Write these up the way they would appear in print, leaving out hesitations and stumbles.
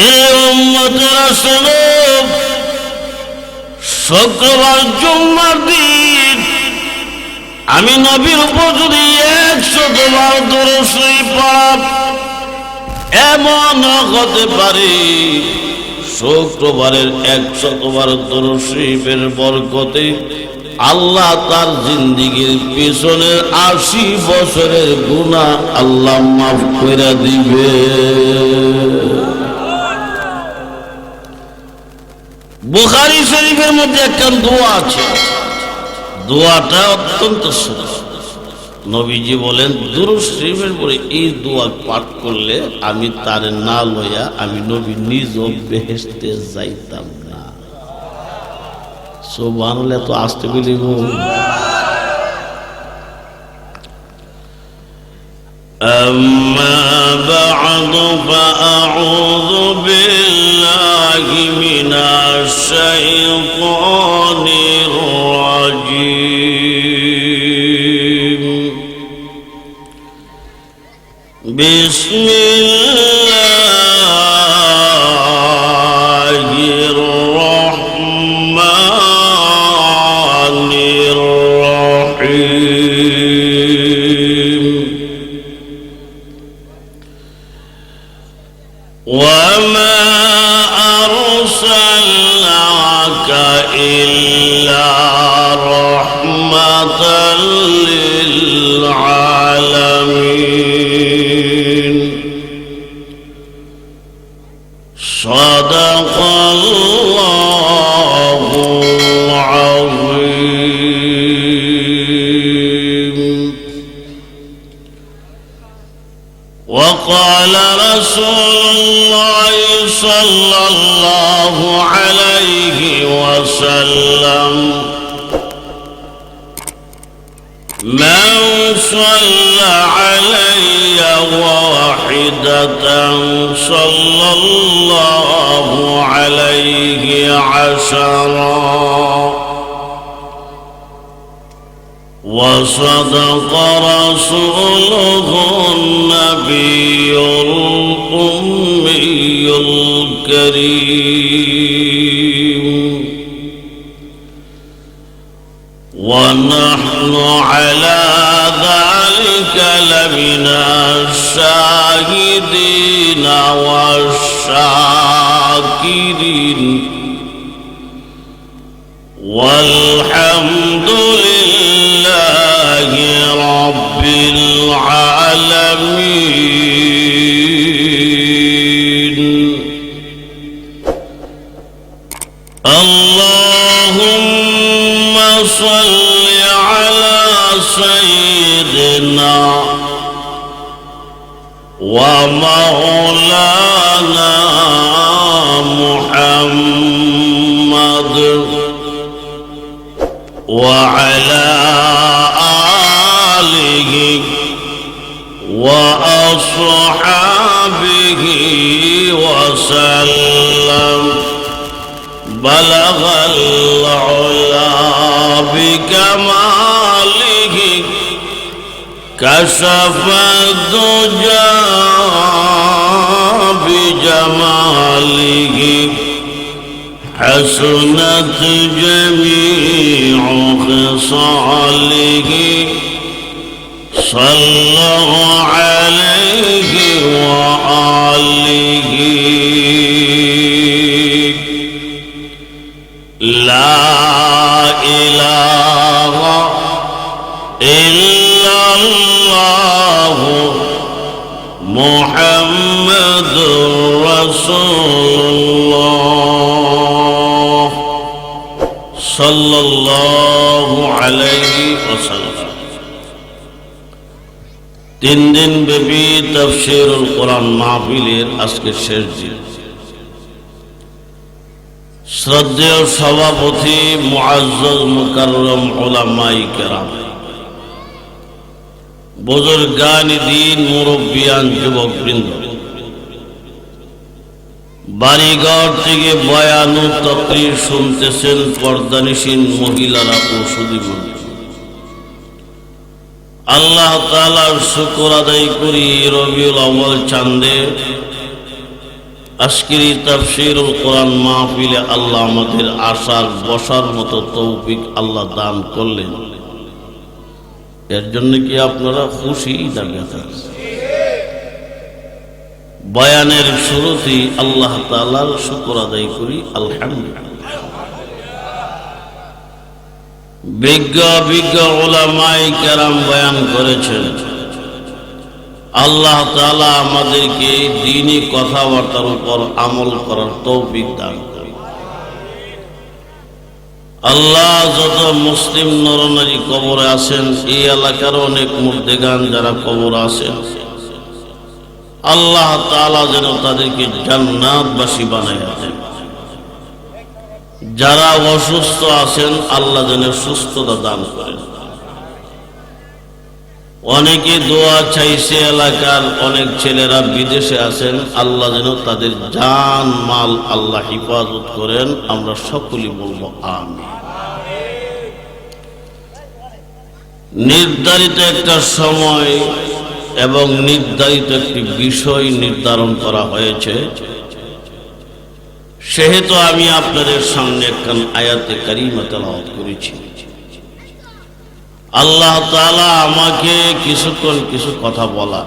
এই উম্মতেরা শোনো, শুক্রবার জুম্মার দিন আমি নবীর উপর যদি 100 বার দরুদ শরীফ পড়ব, এমন হতে পারে শুক্রবারের 100 বার দরুদ শরীফের বরকতে আল্লাহ তার জিন্দেগীর পিছনের 80 বছরের গুনাহ আল্লাহ মাফ করে দিবে। বুখারী শরীফের মধ্যে একটা দোয়া আছে, দোয়াটা অত্যন্ত সুন্দর। নবীজি বলেন, দুরূদ শরীফের পরে এই দোয়া পাঠ করলে আমি তার না লইয়া আমি নবী নিজও বেহেশতে যাইতাম না। সুবহানাল্লাহ, তো আসতে বলিব। أما بعد فأعوذ بالله من الشيطان الرجيم. بسم الله الرحمن الرحيم. وما أرسلناك إلا رحمة للعالمين. صدق الله العظيم. وقال رسول الله صلى الله عليه وسلم: من صلى علي واحدة صلى الله عليه 10. وصدق رسوله النبي الأمي الكريم. ونحن على ذلك لمن الشاهدين والشاكرين. والحمد لله رب العالمين. اللهم صل على سيدنا ومولانا محمد وعلى آله وأصحابه وسلم. بلغ العلا بكماله كشف الدجى بجماله. حسنت جميع خصاله. صلى عليه وآله. لا إله إلا الله محمد رسول الله صلى الله عليه وسلم. 3 দিন ব্যাপী তাফসীরুল কোরআন মাহফিলের আজকে শেষ দিন। শ্রদ্ধেয় সভাপতি মুআজ্জাজ মুকাররম উলামায়ে কেরাম, বুজুর্গান দ্বীন, মুরব্বিয়ান, যুবকবৃন্দ, বাড়িঘর থেকে বয়ান ও তাকরীর শুনতেছেন পর্দানিশীন মহিলারা ও সুধীবৃন্দ, আল্লাহ তাআলার শুকর আদায় করি রবিউল আউয়াল চাঁদে আজকের এই তাফসীরুল কোরআন মাহফিলে আল্লাহ আমাদের আসার বসার মতো তৌফিক আল্লাহ দান করলেন। এর জন্য কি আপনারা খুশি না বেজার? বয়ানের শুরুতেই আল্লাহ তাআলার শুকর আদায় করি, আলহামদুলিল্লাহ। বিজ্ঞ উলামায়ে কেরাম বয়ান করেছেন, আল্লাহ তাআলা আমাদেরকে দ্বীনি কথাবার্তার উপর আমল করার তৌফিক দান করেন। আল্লাহ যত মুসলিম নরনারী কবরে আছেন, এই এলাকার অনেক মুর্দেগান যারা কবরে আছেন, আল্লাহ তাআলা যেন তাদেরকে জান্নাতবাসী বানায় দেন। যারা অসুস্থ আছেন, আল্লাহ যেন সুস্থতা দান করেন। অনেকে দোয়া চাইছে, এলাকার অনেক ছেলেরা বিদেশে আছেন, আল্লাহ যেন তাদের জান মাল আল্লাহ হিফাজত করেন। আমরা সকলেই বলবো আমিন। নির্ধারিত একটা সময় এবং নির্ধারিত একটি বিষয় নির্ধারণ করা হয়েছে, সেহেতু আমি আপনাদের সামনে একখান আয়াতে কারিমা তেলাওয়াত করেছি। আল্লাহ তাআলা আমাকে কিছুক্ষণ কিছু কথা বলা,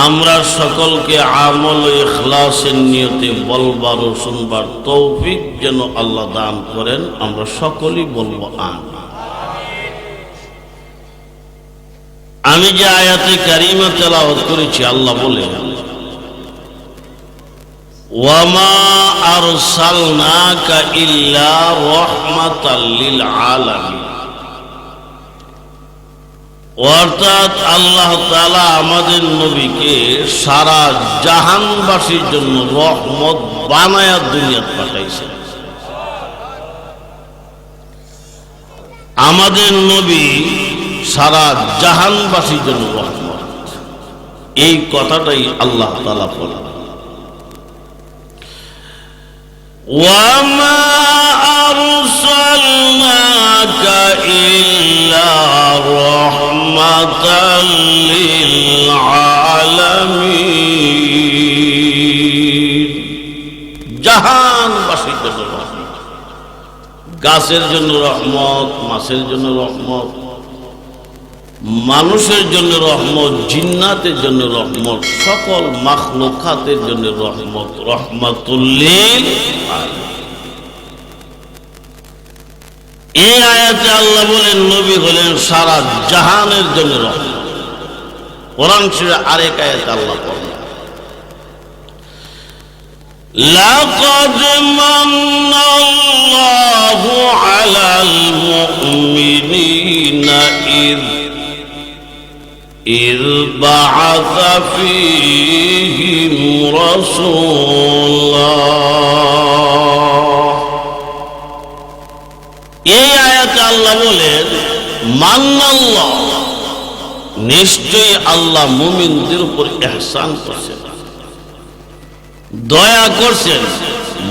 আমরা সকলকে আমল ও ইখলাসের নিয়তে বলবার ও শুনবার তৌফিক যেন আল্লাহ দান করেন। আমরা সকলেই বলবো আমিন। আমি যে আয়াতে কারিমা তেলাওয়াত করেছি, আল্লাহ বলেন, ওয়ামা আরসালনাকা ইল্লা রাহমাতাল লিল আলামিন। অর্থাৎ আল্লাহ তাআলা আমাদের নবীকে সারা জাহানবাসীর জন্য রহমত বানায়া দুনিয়াত পাঠাইছেন। আমাদের নবী সারা জাহানবাসীর জন্য রহমত, এই কথাটাই আল্লাহ তাআলা বলেন। ওয়ামা আরসালনাকা ইল্লা রাহমাতাল লিল আলামিন। জাহানবাসীর জন্য রহমত, গাছের জন্য রহমত, মাছের জন্য রহমত, মানুষের জন্য রহমত, জিন্নাতের জন্য রহমত, সকল মাখলুকাতের জন্য রহমত, রহমাতুল লিল আলামিন। এই আয়াতে আল্লাহ বলেন, নবী হলেন সারা জাহানের জন্য রহমত। কোরআন শরীফে আরেক আয়াতে আল্লাহ বলেন, লাকাদ মান্নাল্লাহু আলাল মুমিনিনা إذ بعث فيهم رسولا। এই আয়াতে আল্লাহ বলেন, মান্নাল্লাহ, নিশ্চয়ই আল্লাহ মুমিনদের উপর ইহসান করছেন, দয়া করছেন।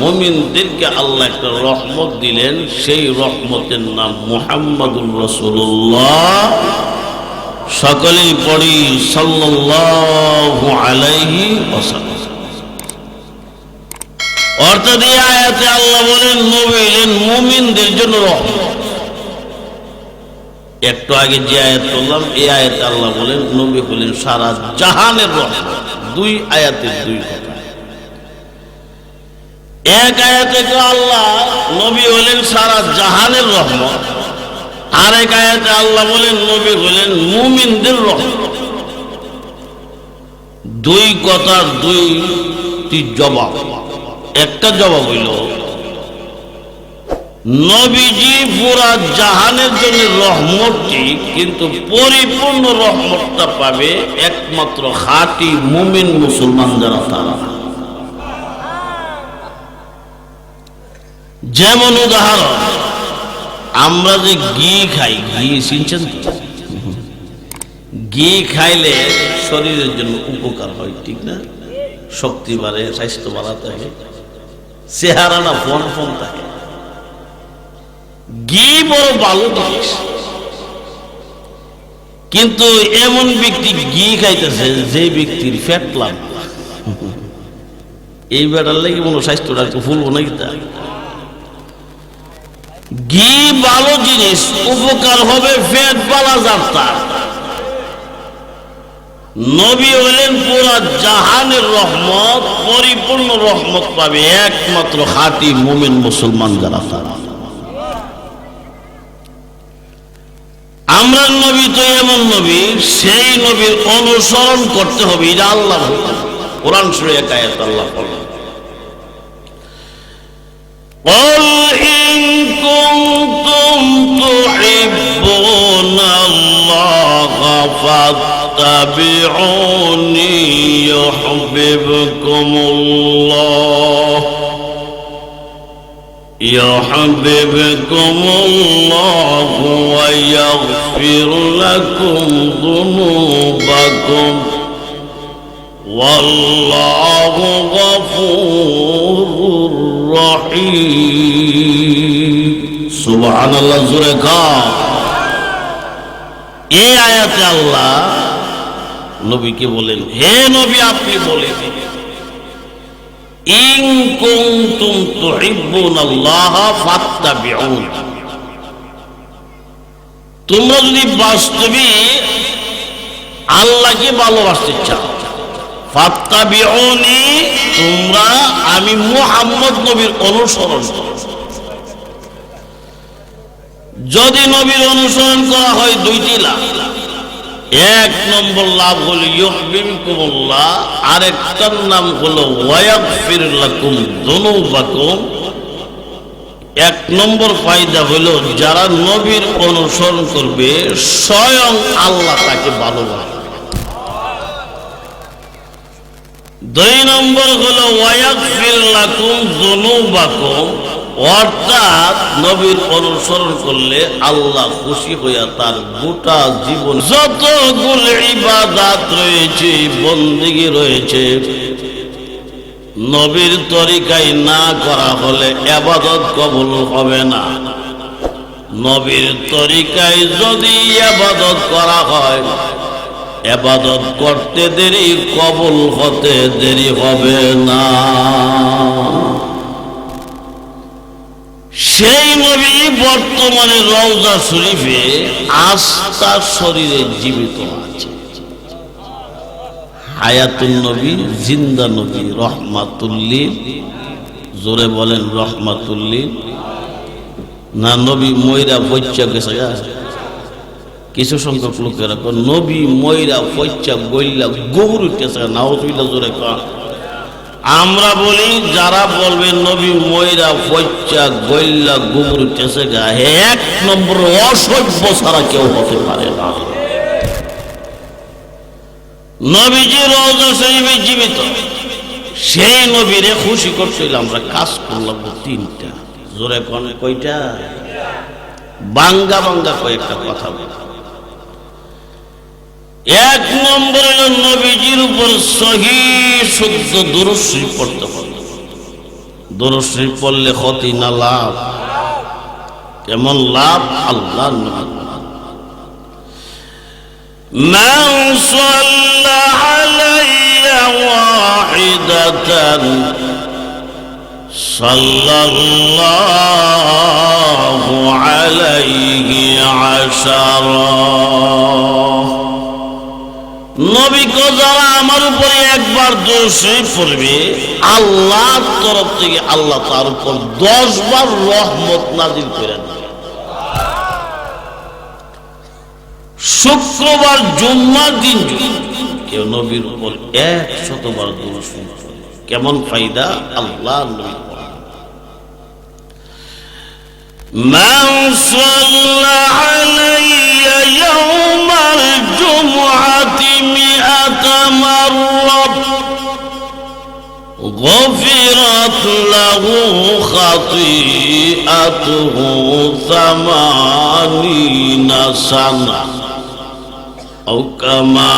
মুমিনদেরকে আল্লাহ একটা রহমত দিলেন, সেই রহমতের নাম মুহাম্মাদুর রাসূলুল্লাহ। সকলেই পড়ি সাল্লাল্লাহু আলাইহি ওয়াসাল্লাম। অর্থাৎ এই আয়াতে আল্লাহ বলেন, নবী হলেন মুমিনদের জন্য রহমত। একটু আগে যে আয়াত বললাম, এই আয়াতে আল্লাহ বলেন, নবী হলেন সারা জাহানের রহমত। দুই আয়াতের দুই কথা। এক আয়াতে তো আল্লাহ নবী হলেন সারা জাহানের রহমত, আরেক আয়াতে আল্লাহ বলেন নবী হলেন মুমিনদের রহমত। দুই কথার দুইটি জবাব। একটা জবাব হইল, নবীজি পুরা জাহানের জন্য রহমতটি, কিন্তু পরিপূর্ণ রহমতটা পাবে একমাত্র খাঁটি মুমিন মুসলমান যারা, তারা। যেমন উদাহরণ, আমরা যে ঘি খাই, ঘি চিনছেন তো? ঘি খাইলে শরীরের জন্য উপকার হয়, ঠিক না? শক্তি বাড়ে, স্বাস্থ্য বাড়াতে হয়, চেহারা না ফোন ফোন থাকে। ঘি বড় ভালো জিনিস, কিন্তু এমন ব্যক্তি ঘি খাইতেছে যে ব্যক্তির ফ্যাট লাগবে। এই বেটার লাগে মনে স্বাস্থ্যটা একটু ফুলবো নাকি তা ঘি ভালো জিনিস, উপকার হবে পেট বালা যাত্রা। নবী হলেন পুরা জাহানের রহমত, পরিপূর্ণ রহমত পাবে একমাত্র খাঁটি মুমিন মুসলমান যারা তারা। আমরা নবী তো এমন নবী, সেই নবীর অনুসরণ করতে হবে। এটা আল্লাহ কোরআন শরীফে এক আয়াত আল্লাহ বলেন, قل إن كنتم تحبون الله فاتبعوني يحببكم الله ويغفر لكم ذنوبكم والله غفور রহিম। সুবহানাল্লাহ, জোরে কও। এই আয়াতে আল্লাহ নবীকে বলেন, হে নবী আপনি বলে দিন, ইন কুনতুম তুহিব্বুনাল্লাহ ফাত্তাবিউন, তোমরা যদি বাস্তবে আল্লাহকে ভালোবাসতে চাও, ফাত্তাবিউনি, তোমরা আমি মুহাম্মদ নবীর অনুসরণ করো। যদি নবীর অনুসরণ করা হয় দুইটি লাভ। এক নম্বর লাভ হলো ইউহিব্বুকুমুল্লাহ, আরেকটার নাম হলো ওয়ায়াগফির লাকুম যুনুবাকুম। এক নম্বর ফায়দা হলো যারা নবীর অনুসরণ করবে স্বয়ং আল্লাহ তাকে ভালোবাসবে। দুই নম্বর হলো ওয়ায়াগফির লাকুম যুনুবাকুম, অর্থাৎ নবীর অনুসরণ করলে আল্লাহ খুশি হইয়া তার গোটা জীবন যতগুলো ইবাদত রয়েছে, বন্দেগী রয়েছে, নবীর তরিকায় না করা হলে ইবাদত কবুল হবে না। নবীর তরিকায় যদি ইবাদত করা হয়, ইবাদত করতে দেরি, কবুল হতে দেরি হবে না। সেই নবী বর্তমানে রওজা শরীফে আস্থার শরীরে জীবিত আছে। হায়াতুন নবী, জিন্দা নবী, রহমাতুল্লিল, জোরে বলেন রহমাতুল্লিল। না নবী ময়রা পয়চা গেছে, কিছু সংখ্যক লোকেরা নবী ময়রা পয়চা গইলা গোবর উঠতেছে, নাউজুবিল্লাহ, জোরে কর। আমরা বলি যারা বলবে নবী ময়রা পয়চা গইলা গোবর উঠতেছে, এক নম্বর অসভ্য ছাড়া কেউ হতে পারে না। নবীজি রওজা শরীফে জীবিত, সেই নবীরে খুশি করছিল আমরা কাজ করলাম তিনটা। জোরে কোন কয়টা? বাঙ্গা বাঙ্গা কয়েকটা কথা বল। এক নম্বর হলো নবীজির উপর সহিহ শুদ্ধ দুরূদ শরীফ পড়তে হবে। দুরূদ শরীফ পড়লে ক্ষতি না লাভ? কেমন লাভ? আল্লাহর নবী মান সাল্লা আলাইয়া ওয়াহিদাতান সাল্লাল্লাহু আলাইহি আশারা। নবী কো যারা আমার উপরে একবার দুরূদ শরীফ পড়বে, আল্লাহর তরফ থেকে আল্লাহ তার উপর 10 বার রহমত নাযিল করে দেন। শুক্রবার জুম্মার দিন কেউ নবীর উপর 100 বার দুরূদ শরীফ পড়ে, কেমন ফায়দা? আল্লাহ নবী মান সাল্লা আলাইয়া ইয়াউমাল জুমআতি মিআতা মাররা غفرت له خطيئته 80 سنة أو كما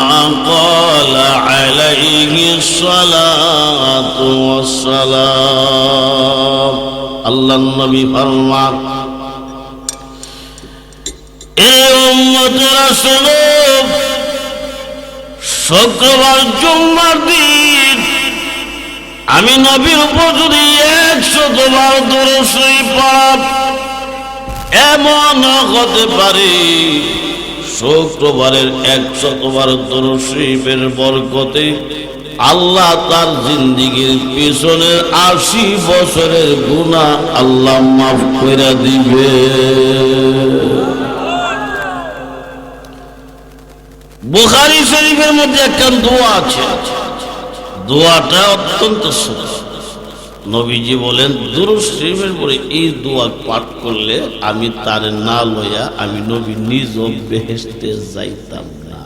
قال عليه الصلاة والسلام। আল্লাহ নবী ফরমান, এই উম্মতেরা শোনো, শুক্রবার জুম্মার দিন আমি নবীর উপর যদি 100 বার দরুদ শরীফ পড়া, এমন হতে পারে শুক্রবারের 100 বার দরুদ শরীফের বরকতে আল্লাহ তার জিন্দেগীর পিছনের 80 বছরের গুনাহ আল্লাহ মাফ করে দিবে। বুখারী শরীফের মধ্যে একটা দোয়া আছে, দোয়াটা অত্যন্ত সুন্দর। নবীজি বলেন দুরূদ শরীফের পরে এই দোয়া পাঠ করলে আমি তার না লইয়া আমি নবী নিজে বেহেশতে যাইতাম না।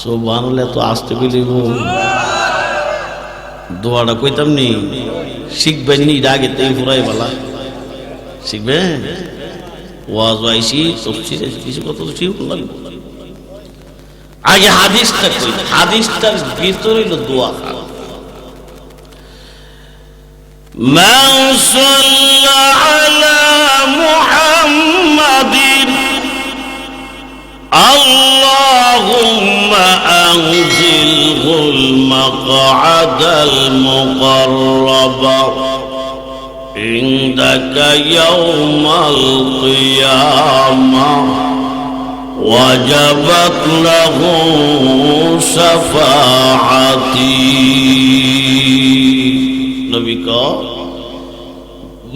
সুবহানাল্লাহ। তো আসতে বলিব দোয়াটা কইতাম নি, শিখবেন নি, আগে তাই ফুরাই বলা শিখবেন। ওয়াজ আইসি তফসির কিছু কত ঠিক লাগবে। আগে হাদিসটা কই, হাদিসটার ভিতরে হলো দোয়া। من صلى على محمد اللهم أنزله المقعد المقرب عندك يوم القيامة وجبت له شفاعتي। নবী কা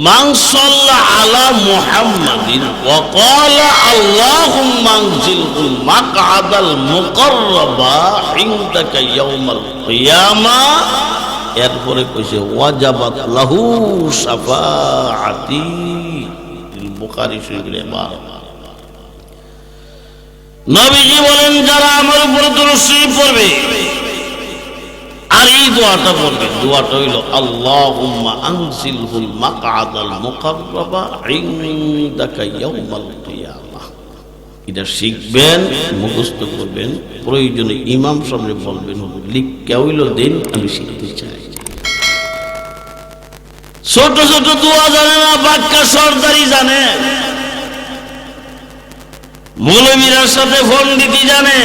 মান সাল্লা আলা মুহাম্মাদিন ওয়া ক্বালা আল্লাহুম্মা আনজিলহুল মাকআদাল মুকাররাবা ইনদাকা ইয়াউমাল কিয়ামা, এরপরে কইছে ওয়াজাবাত লাহু শাফাআতি। বুখারী শরীফের ইবারত। নবীজি বলেন যারা আমার উপর দরুদ শরীফ পড়বে আর এই দোয়াটা পড়বে, দোয়াটা হইল আল্লাহুম্মা আনজিলহুল মাকআদাল মুকাররাবা ইনদাকা ইয়াউমাল কিয়ামাহ। এটা শিখবেন, মুখস্থ করবেন, প্রয়োজনে ইমাম সামনে বলবেন, লিখে হইল দিন আমি শিখতে চাই। ছোট ছোট দোয়া জানে না, বাক্কা সরদারি জানে, মৌলবীর সাথে ফোন দিতে জানে,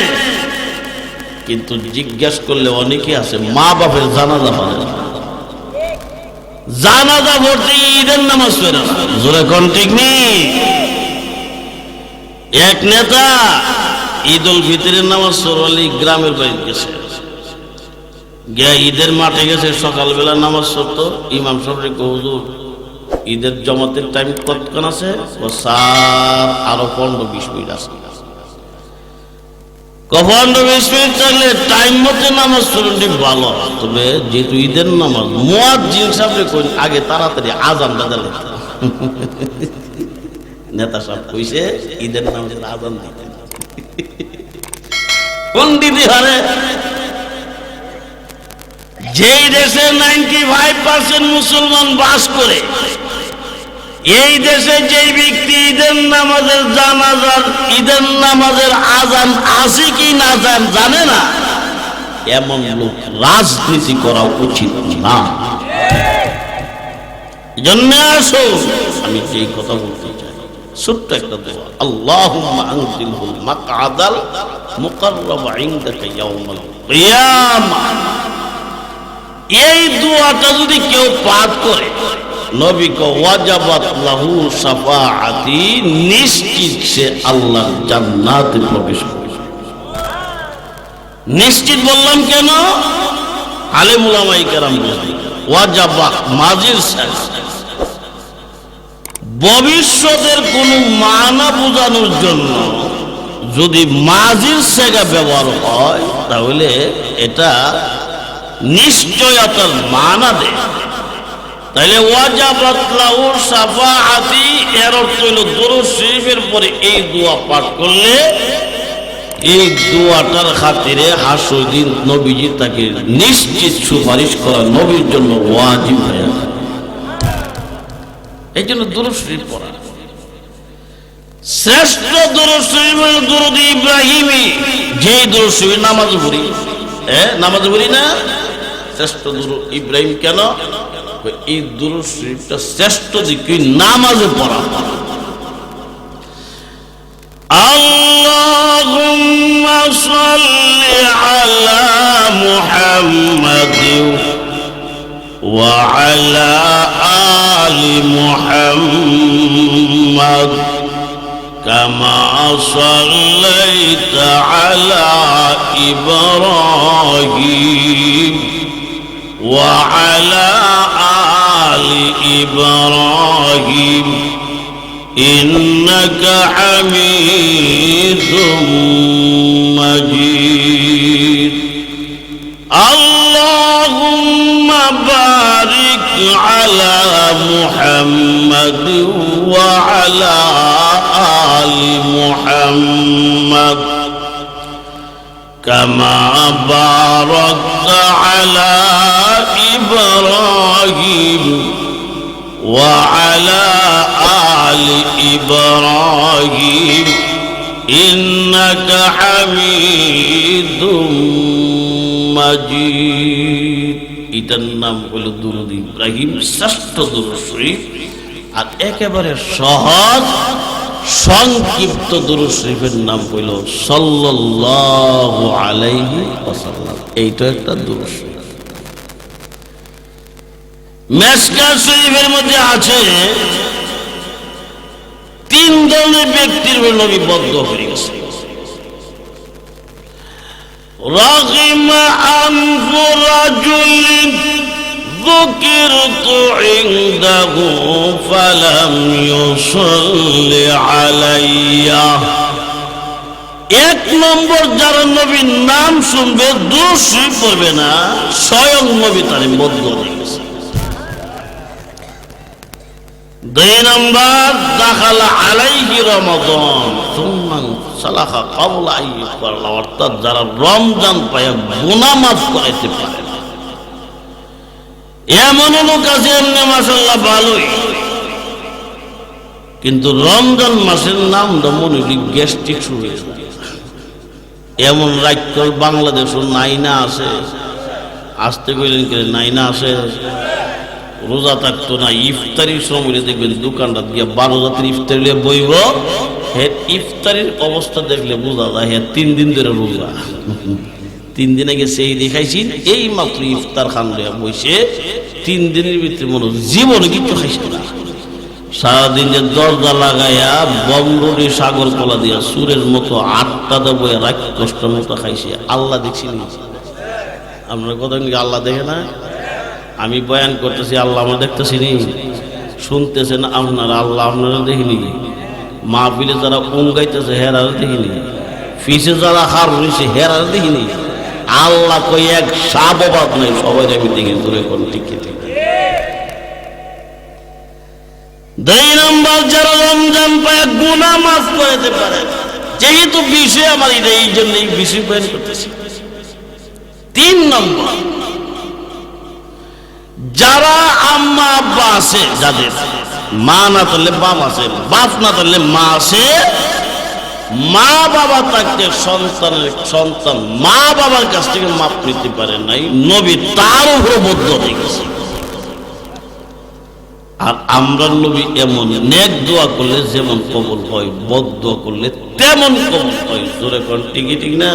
কিন্তু জিজ্ঞাসা করলে অনেকে আছে মা বাপের জানাজা পড়ে না, জানাজা পড়তে ঈদের নামাজ পড়ে না। জোরে কোন ঠিক নেই? এক নেতা ঈদুল ফিতরের নামাজ পড়লি গ্রামের বাড়ি গেছে, গিয়া ঈদের মাঠে গেছে, সকালবেলা নামাজ পড়তো। ইমাম সাহেব হুজুর ঈদের জমাতের টাইম কতক্ষণ আছে? স্যার আরো 15-20 মিনিট আছে। 15-20 মিনিট থাকলে টাইম মতো নামাজ পড়লে ভালো, তবে যেহেতু ঈদের নামাজ মুয়াজ্জিন সাহেব কই আগে তাড়াতাড়ি আজান বাজালে। নেতা সাহেব কইছে ঈদের নামাজের আজান দিতে কোন দিদি হারে। যেই দেশে 95% মুসলমান বাস করে, এই দেশে যেই ব্যক্তি ঈদের নামাজের জানাজার ঈদের নামাজের আজান আছে কি না জানে না, এমন লোক রাজনীতি করা উচিত না। জন্য আসো আমি যেই কথা বলতে চাই, ছোট্ট একটা দোয়া, আল্লাহুম্মা আনজিলহুল মাকআদাল মুকাররাবা ইনদাকা ইয়াউমাল কিয়ামাহ। এই দোয়াটা যদি কেউ পাঠ করে, নবী কো ওয়াজাবাত লাহু শাফাআতি, নিশ্চিত সে আল্লাহর জান্নাতে প্রবেশ করবে। নিশ্চিত বললাম কেন? আলেম উলামায়ে কেরাম বলেন ওয়াজাবাত মাজির শেষ, ভবিষ্যতের কোন মানা বোঝানোর জন্য যদি মাজির সেগা ব্যবহার হয় তাহলে এটা নিশ্চয়তার মানা দেয়। তাহলে ওয়াজাবাত লাহু শাফাআতি এর অর্থ হলো দুরূদ শরীফের পরে এই দোয়া পাঠ করলে এই দোয়াটার খাতিরে হাসর দিন নবীজি তাকে নিশ্চিত সুপারিশ করা নবীর জন্য ওয়াজিব হয়ে যায়। এই জন্য দুরূদ শরীফ পড়া শ্রেষ্ঠ দুরূদ শরীফ হলো দুরূদ ইব্রাহিমী। যেই দুরূদ শরীফ নামাজ পড়ি, নামাজ পড়ি না, শ্রেষ্ঠ দুরূদ ইব্রাহিম। কেন? এই দুরূদ শরীফটা শ্রেষ্ঠ দিকে নামাজে পড়া। আল্লাহুম্মা সাল্লি আলা মুহাম্মাদিন وعلى آل محمد كما صليت على إبراهيم وعلى آل إبراهيم إنك حميد مجيد اللهم بارك على محمد وعلى آل محمد كما باركت على إبراهيم وعلى آل إبراهيم إنك حميد مجيد এটার নাম হলো দুরূদ ইব্রাহিম, শ্রেষ্ঠ দুরূদ শরীফ। আর একেবারে সহজ সংক্ষিপ্ত দুরূদ শরীফের নাম হলো সাল্লাল্লাহু আলাইহি ওয়াসাল্লাম। এইটা একটা দুরূদ শরীফ। মিশকাত শরীফের মধ্যে আছে তিন ধরনের ব্যক্তির নবী বদ্ধ হয়ে গেছে। رغم أنف رجل ذكرت عنده فلم يصل علي। এক নম্বর যারা নবীর নাম শুনবে দুরূদ শরীফ পড়বে না, স্বয়ং নবী তারে বদ্ধ হয়ে গেছে। দুই নম্বর দাখালা আলাইহি রমাদান সুম্মা সালাহা ক্বাবলা আইয়ুকাল্লা, অর্থাৎ যারা রমজান পায় গুনাহ মাফ করাইতে পারে না। এমন লোক আছে এমনি মাশাআল্লাহ ভালোই, কিন্তু রমজান মাসের নাম মনে হলি গ্যাস্ট্রিক শুরু হয়ে যায়। এমন রাজ্য বাংলাদেশও নাইনা আছে, আসতে কইলেন কে নাইনা আছে, রোজা থাকতো না, ইফতারির সময় দেখবেন দোকানটা দিয়ে 12 জাতির ইফতারি বইব। হ্যাঁ, ইফতারির অবস্থা দেখলে বোঝা যায় হ্যাঁ 3 দিন ধরে রোজা। 3 দিন আগে সেই দেখাইছি, এই মাত্র ইফতার খান লইয়া বসে 3 দিনের ভিতরে মনে জীবনে কিছু খাইছে না। সারাদিন যে দরজা লাগাইয়া বমরুড়ি সাগর কলা দিয়া সুরের মতো 8টা দেবো রাখ কষ্ট মতো খাইছে। আল্লাহ দেখছি নি? আপনার কথা কি আল্লাহ দেখে না? আমি বয়ান করতেছি, আল্লাহ আমরা দেখতেছি নি? শুনতেছেন আপনারা, আল্লাহ আপনারা দেখিনি? মাহফিলে যারা গাইতেছে হেরার দেখিনি? ফিসে যারা হার হয়েছে হেরার দেখিনি? আল্লাহ কই এক সাববাদ নাই, সবাই আমি দেখি দূরে কোন টিকে থেকে। 2 নম্বর যারা রমজান পায় গুনাহ মাফ করতে পারে, যেহেতু বিষয় আমার এই জন্য এই বিষয় বয়ান করতেছি। 3 নম্বর যারা আম্মা আব্বা আছে, যাদের মা না থাকলে বাপ আছে, বাপ না থাকলে মা আছে, মা বাবা থাকতে সন্তান মা বাবার কাছ থেকে মাপ নিতে পারে নাই, নবী তার উপর বদ্ধ হয়ে গেছে। আর আমরা নবী এমন নেক দোয়া করলে যেমন কবুল হয়, বদ্ধ করলে তেমন কবুল হয়। জোরে কোন ঠিক ঠিক না?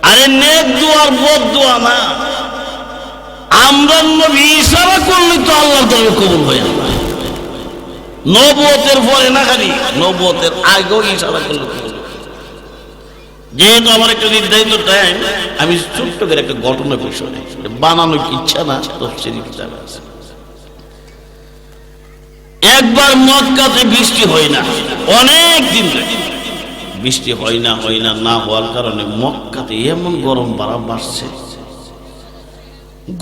আরে নেক দোয়ার বদ্ধ দোয়া না, আমরা নবী ইশারা করলে তো আল্লাহর দরবারে কবুল হয় না। নবুয়তের পরে না, খালি নবুয়তের আগেও ইশারা করলে কবুল। যেহেতু আমার একটা নির্ধারিত টাইম, আমি ছোট্ট করে একটা ঘটনা বিষয় বানানোর ইচ্ছা না, তফসিরি কিতাবে আছে। একবার মক্কাতে বৃষ্টি হয় না, অনেক দিন বৃষ্টি হয় না না হওয়ার কারণে মক্কাতে এমন গরম বাড়ছে,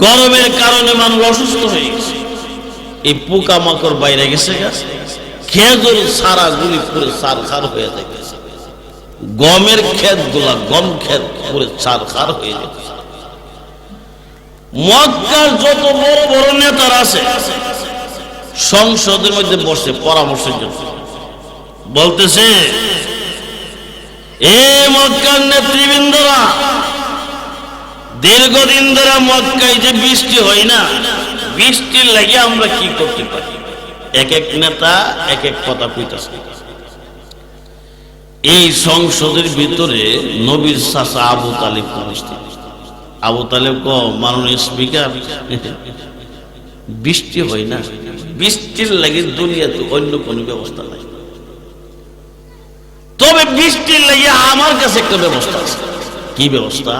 গরমের কারণে মানুষ অসুস্থ হয়ে গেছে। এই পোকামাকড় বাইরে গেছে, খেজুর সারা গুলি পুরো সারখার হয়ে গেছে, গমের ক্ষেত গুলা গম ক্ষেত পুরো সারখার হয়ে গেছে। মক্কার যত বড় বড় নেতারা আছে সংসদের মধ্যে বসে পরামর্শের জন্য, বলতেছে এ মক্কার নেতৃবৃন্দরা, দীর্ঘদিন ধরে মক্কায় যে বৃষ্টি হয় না, বৃষ্টির লাগে আমরা কি করতে পারি? এক এক নেতা এক এক কথা কইতাছে। এই সংসদের ভিতরে নবীর চাচা আবু তালিব উপস্থিত। আবু তালেব মাননীয় স্পিকার, বৃষ্টি হয় না, বৃষ্টির লাগে দুনিয়াতে অন্য কোন ব্যবস্থা নাই, তবে বৃষ্টির লাগে আমার কাছে একটা ব্যবস্থা আছে। কি ব্যবস্থা?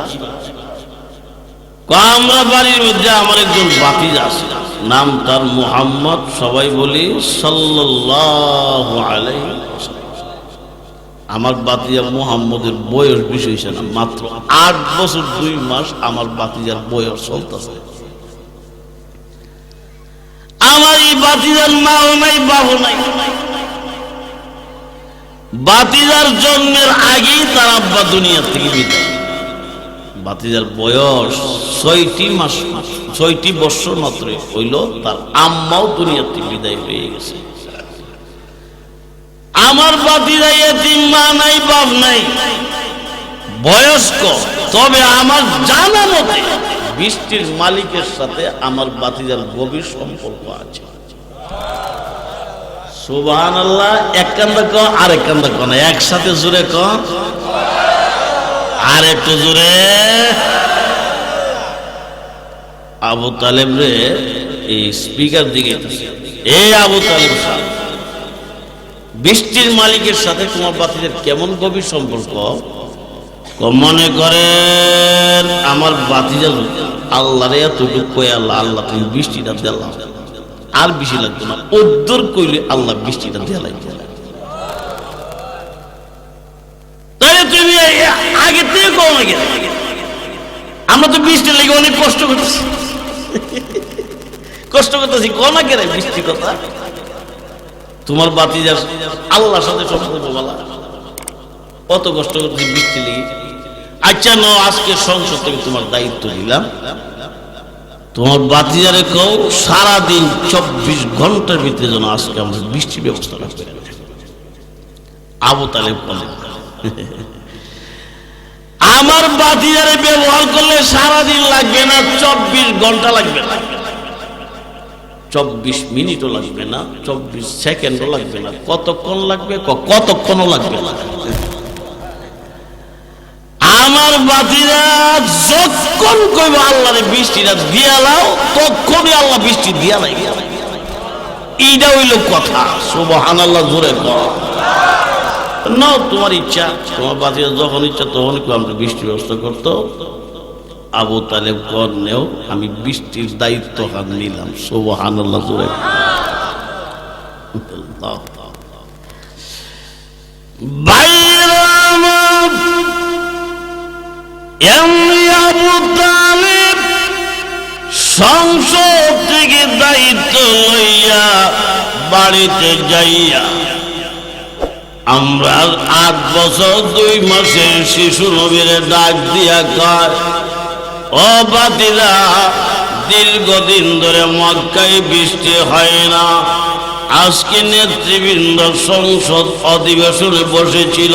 আমরা বাড়ির মধ্যে আমার একজন ভাতিজা আছে, নাম তার মুহাম্মদ, সবাই বলি সাল্লাল্লাহু আলাইহি ওয়াসাল্লাম। আমার ভাতিজা মুহাম্মদের বয়স বেশি হয়েছে না, মাত্র 8 বছর 2 মাস আমার ভাতিজার বয়স চলতেছে। আমার এই ভাতিজার মাও নাই, বাবু নাই। ভাতিজার জন্মের আগেই তার আব্বা দুনিয়া থেকে বিদায়। ভাতিজার বয়স 6টি মাস, 6টি বছর মাত্র হইল, তার আম্মাও দুনিয়া থেকে বিদায় হয়ে গেছে। আমার ভাতিজা এতিম, মা নাই, বাপ নাই, বয়স্ক। তবে আমার জানা মতে বৃষ্টির মালিকের সাথে আমার ভাতিজার গভীর সম্পর্ক আছে। সুবহানাল্লাহ। এক কান্দা ক, আরেক কান্দা ক না, একসাথে জোরে ক, আর একটু জোরে। আবু তালেব রে এই স্পিকার দিকে, এই আবু তালেব সাহেব, বৃষ্টির মালিকের সাথে তোমার ভাতিজার কেমন গভীর সম্পর্ক? মনে করেন আমার ভাতিজা আল্লাহরে এতটুকু কই, আল্লাহ আল্লাহ তুমি বৃষ্টিটা দিলাম, আর বেশি লাগতো না, উদ্দর কইলে আল্লাহ বৃষ্টিটা দিলাই। তাহলে তুমি আগে থেকে কম আগে, আমরা তো বৃষ্টির লেগে অনেক কষ্ট করতেছি, কম আগে বৃষ্টির কথা। তোমার ভাতিজার আল্লাহর সাথে সম্পর্ক বলা, কত কষ্ট করতেছি বৃষ্টি লেগে। আচ্ছা ন, আজকে সংসদ থেকে তোমার দায়িত্ব দিলাম, তোমার ভাতিজারে কও সারাদিন 24 ঘন্টার ভিতরে যেন আজকে আমরা বৃষ্টির ব্যবস্থা রাখতে। আবু তালেব বলে আমার ভাতিজারে ব্যবহার করলে সারাদিন লাগবে না, 24 ঘন্টা লাগবে না, 24 মিনিটও লাগবে না, 24 সেকেন্ডও লাগবে না। কতক্ষণ লাগবে? কতক্ষণও লাগবে না। আমার ভাতিজা যখন কইব আল্লাহরে বৃষ্টিটা দিয়া লাও, তখনই আল্লাহ বৃষ্টি দিয়া নাই। এইটা হইল কথা। সুবহানাল্লাহ, জোরে কর না। তোমার ইচ্ছা, তোমার ভাতিজা যখন ইচ্ছা তখন আমরা বৃষ্টির ব্যবস্থা করতো। আবু তালেব কর নেও, আমি বৃষ্টির দায়িত্ব হাত নিলাম। সুবহানাল্লাহ, জোরে আবু তালেব সংসদ থেকে দায়িত্ব লইয়া বাড়িতে যাইয়া আমরা 8 বছর 2 মাসের শিশু নবীরে ডাক দিয়া কয়, ও ভাতিজা, দীর্ঘদিন ধরে মক্কায় বৃষ্টি হয় না। আজকে নেতৃবৃন্দ সংসদ অধিবেশনে বসেছিল,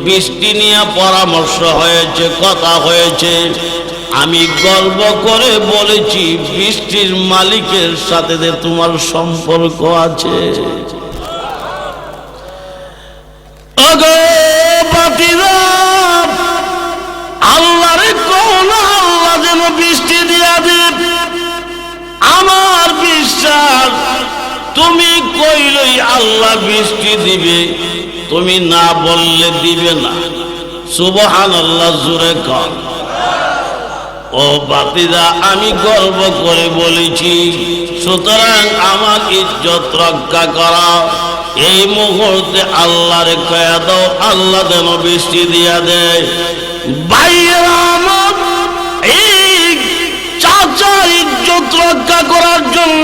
বৃষ্টি নিয়ে পরামর্শ হয়েছে, কথা হয়েছে। আমি গর্ব করে বলেছি বৃষ্টির মালিকের সাথে যে তোমার সম্পর্ক আছে। ওগো ভাতিজা, আল্লাহরে কও না আল্লাহ যেন বৃষ্টি দিয়া দেব। আমার বিশ্বাস তুমি কইলেই আল্লাহ বৃষ্টি দিবে, তুমি না বললে দিবে না। সুবহানাল্লাহ, জোরে কর। ও ভাতিজা, আমি গর্ব করে বলেছি, সুতরাং আমার ইজ্জত রক্ষা করা। এই মুহূর্তে আল্লাহরে কয়া দাও, আল্লাহ যেন বৃষ্টি দিয়া দেয়। ভাইয়েরা আমার, এই চাচার ইজ্জত রক্ষা করার জন্য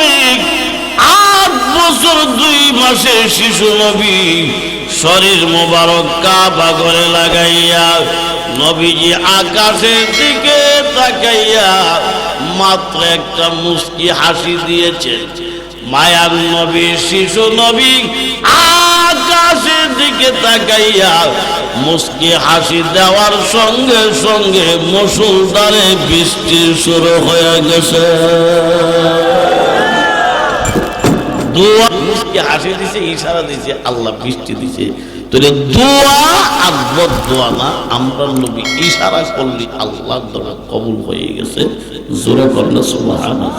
8 বছর 2 মাসের শিশু নবী শরীর মোবারক কাবা করে লাগাইয়া নবীজি আকাশের দিকে তাকাইয়া মাত্র একটা মুস্কি হাসি দিয়েছেন। মায়ার নবী শিশু নবী আকাশের দিকে তাকাইয়া মুস্কি হাসি দেওয়ার সঙ্গে সঙ্গে মুষলধারে বৃষ্টি শুরু হয়ে গেছে। দোয়া মুখকে হাসি দিছে, ইশারা দিছে, আল্লাহ বৃষ্টি দিছে। তাহলে দোয়া আর বদদোয়া না, আমরা নবী ইশারা করলে আল্লাহর দরবারে কবুল হয়ে গেছে। জোরে বলেন সুবহানাল্লাহ।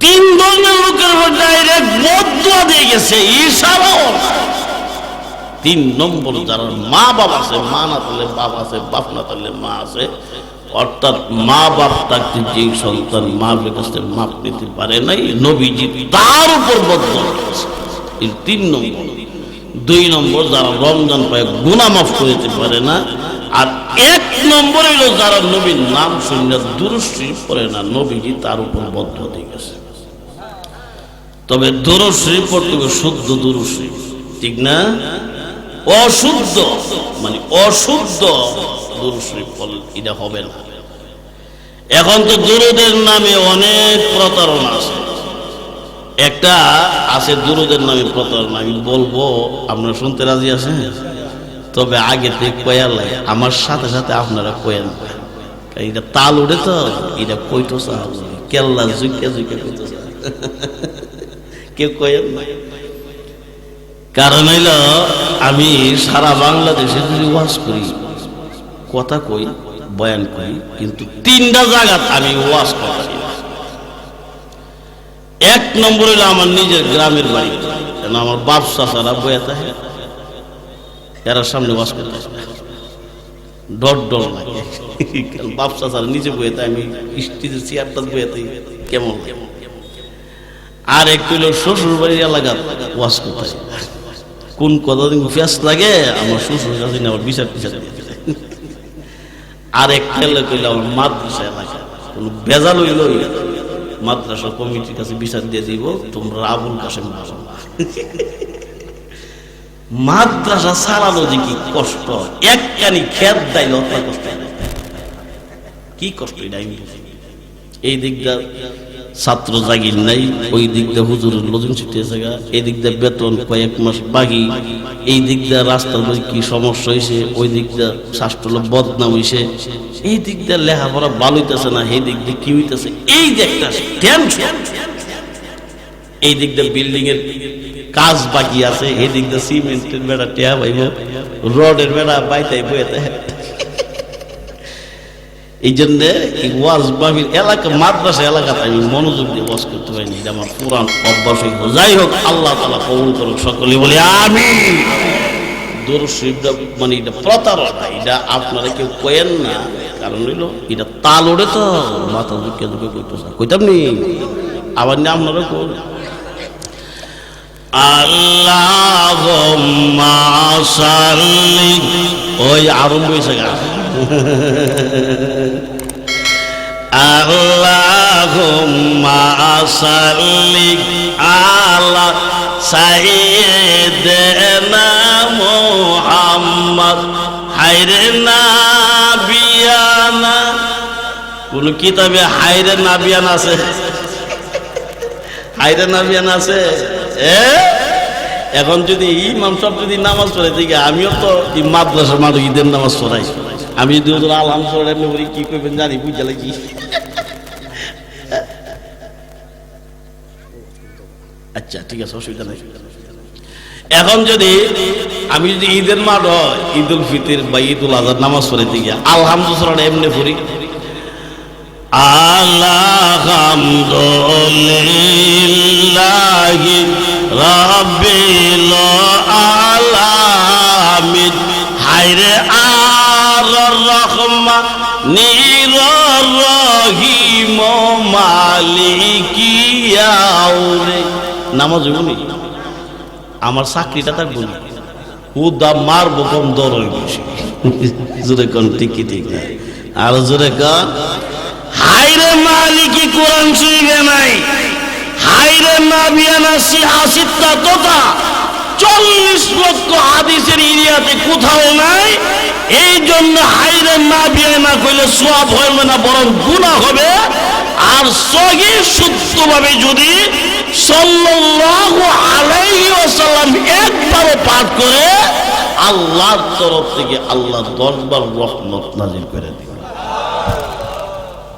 তিন ধরনের লোকের উপর ডাইরেক্ট বদদোয়া দিয়ে গেছে, ইশারাও না। তিন নম্বর যারা মা বাপ আছে, মা না থাকলে বাপ আছে, বাপ না থাকলে মা আছে, অর্থাৎ মা বাপ থাকতে যেই সন্তান মা বাপের কাছে মাপ নিতে পারে নাই, নবীজি তার উপর বদদোয়া করেছে। এই তিন নম্বর। দুই নম্বর যারা রমজান পায় গুনাহ মাফ করতে পারে না। আর এক নম্বর হলো যারা নবীর নাম শুনে দুরূদ শরীফ পড়ে না, নবীজি তার উপর বদদোয়া দিয়ে গেছে। তবে দুরূদ শরীফ পড়তে হবে শুদ্ধ দুরূদ শরীফ, ঠিক না? অশুদ্ধ মানে অশুদ্ধ দুরূদ শরীফ পড়লে এটা হবে না। এখন তো দুরূদের নামে অনেক প্রতারণা আছে। একটা আছে দুরূদের নামে প্রতারণা, আমি বলবো, আপনারা শুনতে রাজি আছেন? তবে আগে থেকে কয়ার লাগে, আমার সাথে সাথে আপনারা কয়েন। এটা তাল উঠে তো, এটা কইতো কেল্লা জুইকে জুইকে কইতো, কেউ কয়েন না। কারণ হইল আমি সারা বাংলাদেশে যদি ওয়াজ করি, কথা কই, বয়ান করি, কিন্তু তিনটা জায়গা আমি ওয়াজ করি। এক নম্বর হইল আমার নিজের গ্রামের বাড়ি, কেন আমার বাপ চাচারা বয়ে থাকে, এরা সামনে ওয়াজ করতে ডর ডর লাগে। বাপ চাচারা নিচে বয়ে থাকে, আমি স্টেজে চেয়ারটা বয়ে থাকি, কেমন। আর এক হইল শ্বশুর বাড়ির এলাকা ওয়াজ করতে, কোন কথা ফেস লাগে আমার শ্বশুর কাছে আবার বিচার টিচার দিয়ে। আর একটা কইলে আমার মাদ্রাসা এলাকা, কোন বেজাল হইল মাদ্রাসা কমিটির কাছে বিচার দিয়ে দিব, তোমরা আবুল কাসেম ভাষণ। মাদ্রাসা চালানো যে কি কষ্ট, একখানি খেত দেয় অত কষ্ট, কি কষ্ট এটা আমি। এই দিকটা ছাত্র জাগির নাই, ওই দিক দিয়ে হুজুরের লজুন ছিটিয়ে জায়গা, এই দিক দিয়ে বেতন কয়েক মাস বাকি, এই দিক দিয়ে রাস্তার কি সমস্যা হয়েছে, ওই দিক দিয়ে শাস্ত্র বদনাম হয়েছে, এই দিক দিয়ে লেখাপড়া ভালো হইতেছে না, এই দিক দিয়ে কি হইতেছে, এই যে একটা টেনশন। এই দিক দিয়ে বিল্ডিং এর কাজ বাকি আছে, এই দিক দিয়ে সিমেন্টের বেড়া টেয়া পাইব, রডের বেড়া বাইতাই বইতে। এই জন্যে ওয়াজ মাহফিল এলাকা, মাদ্রাসা এলাকাতে আমি মনোযোগ দিয়ে ওয়াজ করতে পারিনি, এটা আমার পুরান অভ্যাস হইল। যাই হোক, আল্লাহ তাআলা কবুল করুক, সকলে বলি আমিন। দুরূদ শরীফটা মানে এটা প্রতারণা, এটা আপনারা কেউ কয়েন না। কারণ হইল এটা তাল ওড়ে তো, মাথা ঝুঁকে ঝুঁকে কইতাম নি, আবার না আপনারা কোন আল্লাহুম্মা সাল্লি, ওই আরম্ভ হয়েছে গা। আল্লাহুম্মা সাল্লি আলা সাইয়্যিদিনা মুহাম্মদ হায়রে নাবিয়ানা। কোন কিতাবে হায়রে নাবিয়ানা আছে? হায়রে নাবিয়ানা আছে? এখন যদি ইমাম সাহেব যদি নামাজ পড়ে, দেখি আমিও তো মাদ্রাসা মারো ঈদের নামাজ পড়াই, আমি যদি আলহামদুলিল্লাহ কি করবেন জানি, বুঝা লাগি। আচ্ছা ঠিক আছে, অসুবিধা নেই। এখন যদি আমি যদি ঈদের মাঠ হয়, ঈদ উল ফিতর বা ঈদ উল আজহার নামাজ পড়ে দিকে আলহামদুলিল্লাহ এমনি পড়ি, আলহামদুলিল্লাহি রাব্বিল আলামিন হায়রে আর রহমানির রহিম মালিকি ইয়াউরে। নামাজ হইবনি, আমার চাকরিটা তার বলি হুদা মারবো কম দরই বেশি। জোরে কোন ঠিকই ঠিক না, আর জোরে কোন হায়রে মালিকি কোরআন শরীফে নাই, হায়রে নাবিয়ানা সিহাসিতা তোতা 40 লক্ষ হাদিসের এরিয়াতে কোথাও নাই। এই জন্য হায়রে নাবিয়ানা কইলে সওয়াব হবে না, বরং গুনাহ হবে। আর সহিহ শুদ্ধভাবে যদি সাল্লাল্লাহু আলাইহি ওয়াসাল্লাম একবারও পাঠ করে, আল্লাহর তরফ থেকে আল্লাহ 10 বার রহমত নাযিল করে দিবেন।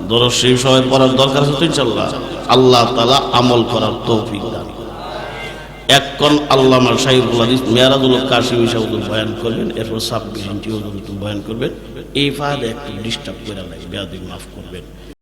দরুদ শরীফ সবাই পড়ার দরকার আছে তো ইনশাআল্লাহ। আল্লাহ তাআলা আমল করার তৌফিক দান। এখন আল্লামা শাইখুল হাদিস মেরাজুল কাশিমি সাহেব বয়ান করবেন, এরপর 26 ইঞ্চি বয়ান করবেন। এই ফাঁদে একটু ডিস্টার্ব করে লাগে, বেয়াদবি মাফ করবেন।